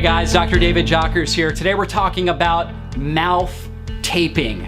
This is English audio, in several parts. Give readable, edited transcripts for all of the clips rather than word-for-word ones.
Hey guys, Dr. David Jockers here. Today we're talking about mouth taping.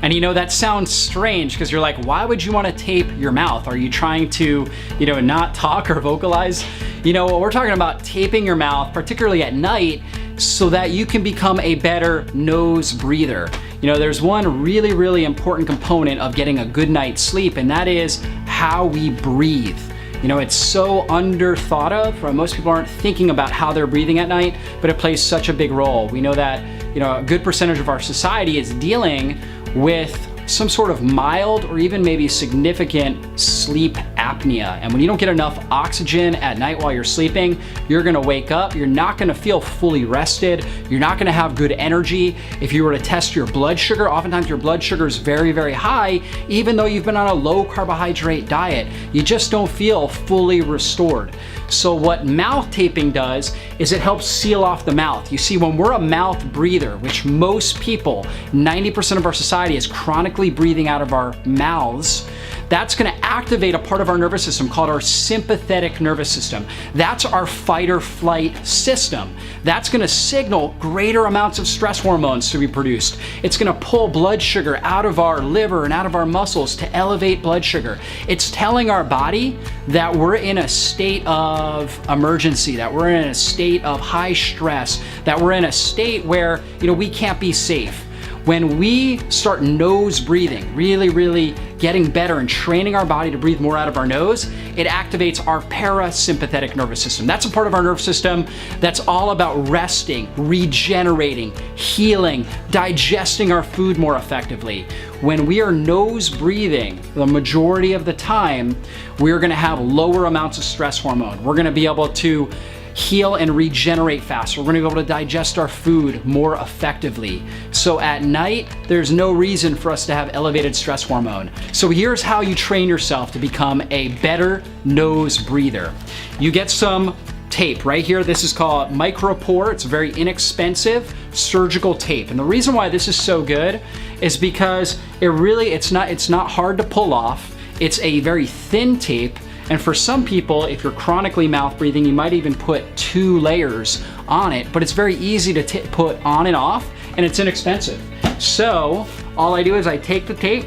And you know, that sounds strange because you're like, why would you want to tape your mouth? Are you trying to, not talk or vocalize? We're talking about taping your mouth, particularly at night, so that you can become a better nose breather. There's one really important component of getting a good night's sleep, and that is how we breathe. It's so under thought of, or most people aren't thinking about how they're breathing at night, but it plays such a big role. We know that, a good percentage of our society is dealing with some sort of mild or even maybe significant sleep apnea. And when you don't get enough oxygen at night while you're sleeping, you're gonna wake up, you're not gonna feel fully rested, you're not gonna have good energy. If you were to test your blood sugar, oftentimes your blood sugar is very high, even though you've been on a low carbohydrate diet. You just don't feel fully restored. So what mouth taping does is it helps seal off the mouth. You see, when we're a mouth breather, which most people, 90% of our society is chronically breathing out of our mouths, that's gonna activate a part of our nervous system called our sympathetic nervous system. That's our fight or flight system. That's gonna signal greater amounts of stress hormones to be produced. It's gonna pull blood sugar out of our liver and out of our muscles to elevate blood sugar. It's telling our body that we're in a state of emergency, that we're in a state of high stress, that we're in a state where, we can't be safe. When we start nose breathing, really getting better and training our body to breathe more out of our nose, it activates our parasympathetic nervous system. That's a part of our nervous system that's all about resting, regenerating, healing, digesting our food more effectively. When we are nose breathing, the majority of the time, we're gonna have lower amounts of stress hormone. We're gonna be able to heal and regenerate faster. We're gonna be able to digest our food more effectively. So at night, there's no reason for us to have elevated stress hormone. So here's how you train yourself to become a better nose breather. You get some tape right here. This is called micropore. It's a very inexpensive surgical tape. And the reason why this is so good is because it's not hard to pull off. It's a very thin tape. And for some people, if you're chronically mouth breathing, you might even put 2 layers on it, but it's very easy to put on and off, and it's inexpensive. So all I do is I take the tape,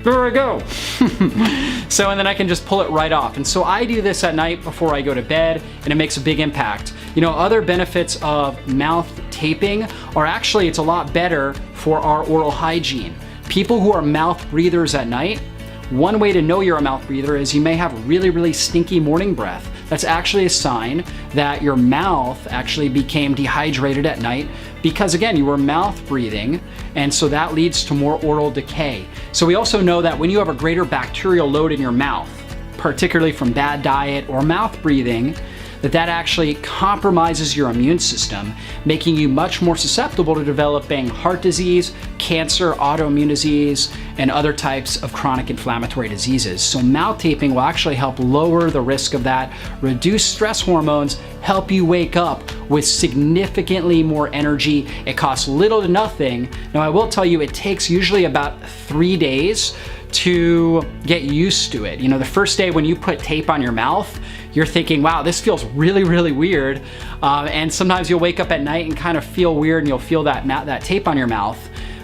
there I go. So, and then I can just pull it right off. And so I do this at night before I go to bed, and it makes a big impact. Other benefits of mouth taping are actually, it's a lot better for our oral hygiene. People who are mouth breathers at night, one way to know you're a mouth breather is you may have really stinky morning breath. That's actually a sign that your mouth actually became dehydrated at night because, again, you were mouth breathing, and so that leads to more oral decay. So we also know that when you have a greater bacterial load in your mouth, particularly from bad diet or mouth breathing, that actually compromises your immune system, making you much more susceptible to developing heart disease, cancer, autoimmune disease, and other types of chronic inflammatory diseases. So mouth taping will actually help lower the risk of that, reduce stress hormones, help you wake up with significantly more energy. It costs little to nothing. Now, I will tell you, it takes usually about 3 days to get used to it. The first day when you put tape on your mouth, you're thinking, wow, this feels really weird. And sometimes you'll wake up at night and kind of feel weird, and you'll feel that tape on your mouth.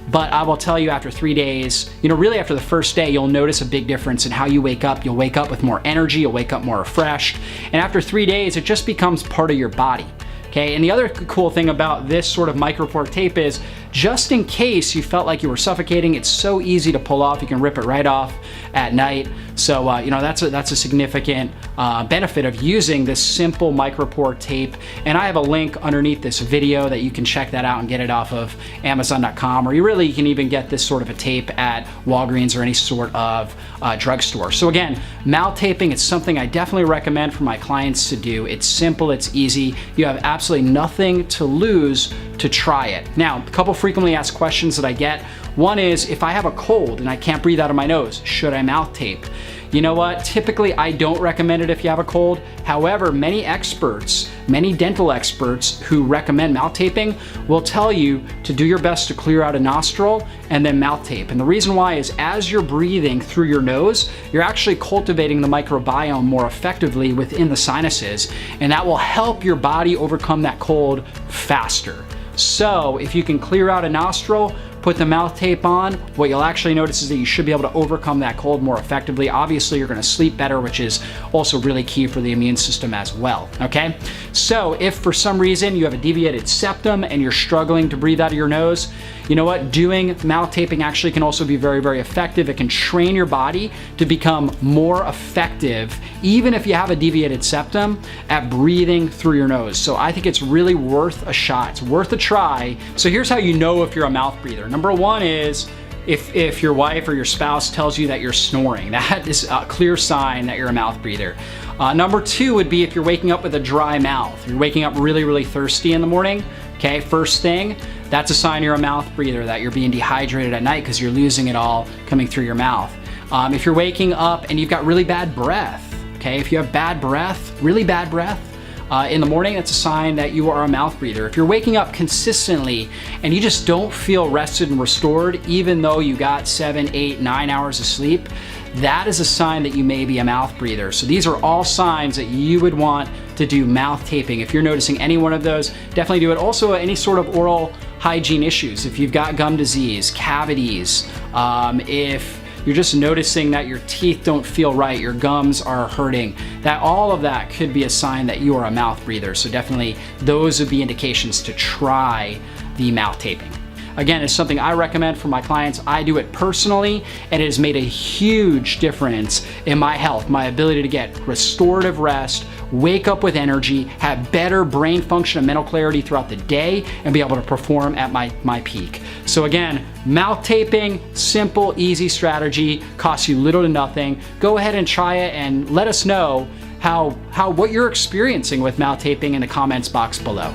But I will tell you, after 3 days, really after the first day, you'll notice a big difference in how you wake up. You'll wake up with more energy, you'll wake up more refreshed. And after 3 days, it just becomes part of your body. Okay, and the other cool thing about this sort of micropore tape is, just in case you felt like you were suffocating, it's so easy to pull off. You can rip it right off at night. So that's a significant benefit of using this simple micropore tape. And I have a link underneath this video that you can check that out and get it off of Amazon.com, or you can even get this sort of a tape at Walgreens or any sort of drugstore. So again, mouth taping is something I definitely recommend for my clients to do. It's simple, it's easy. You have absolutely nothing to lose to try it. Now, a couple free frequently asked questions that I get. One is, if I have a cold and I can't breathe out of my nose, should I mouth tape? You know what? Typically, I don't recommend it if you have a cold. However, many experts, many dental experts who recommend mouth taping will tell you to do your best to clear out a nostril and then mouth tape. And the reason why is, as you're breathing through your nose, you're actually cultivating the microbiome more effectively within the sinuses, and that will help your body overcome that cold faster. So if you can clear out a nostril, put the mouth tape on, what you'll actually notice is that you should be able to overcome that cold more effectively. Obviously, you're gonna sleep better, which is also really key for the immune system as well, okay? So if for some reason you have a deviated septum and you're struggling to breathe out of your nose, you know what? Doing mouth taping actually can also be very, very effective. It can train your body to become more effective, even if you have a deviated septum, at breathing through your nose. So I think it's really worth a shot. It's worth a try. So here's how you know if you're a mouth breather. Number one is, if your wife or your spouse tells you that you're snoring, that is a clear sign that you're a mouth breather. Number two would be if you're waking up with a dry mouth. You're waking up really, really thirsty in the morning, okay? First thing, that's a sign you're a mouth breather, that you're being dehydrated at night because you're losing it all coming through your mouth. If you're waking up and you've got really bad breath, okay? If you have bad breath, really bad breath, in the morning, that's a sign that you are a mouth breather. If you're waking up consistently and you just don't feel rested and restored, even though you got 7, 8, 9 hours of sleep, that is a sign that you may be a mouth breather. So these are all signs that you would want to do mouth taping. If you're noticing any one of those, definitely do it. Also, any sort of oral hygiene issues. If you've got gum disease, cavities, if you're just noticing that your teeth don't feel right, your gums are hurting, that all of that could be a sign that you are a mouth breather. So definitely those would be indications to try the mouth taping. Again, it's something I recommend for my clients. I do it personally, and it has made a huge difference in my health, my ability to get restorative rest, wake up with energy, have better brain function and mental clarity throughout the day, and be able to perform at my peak. So again, mouth taping, simple, easy strategy, costs you little to nothing. Go ahead and try it and let us know what you're experiencing with mouth taping in the comments box below.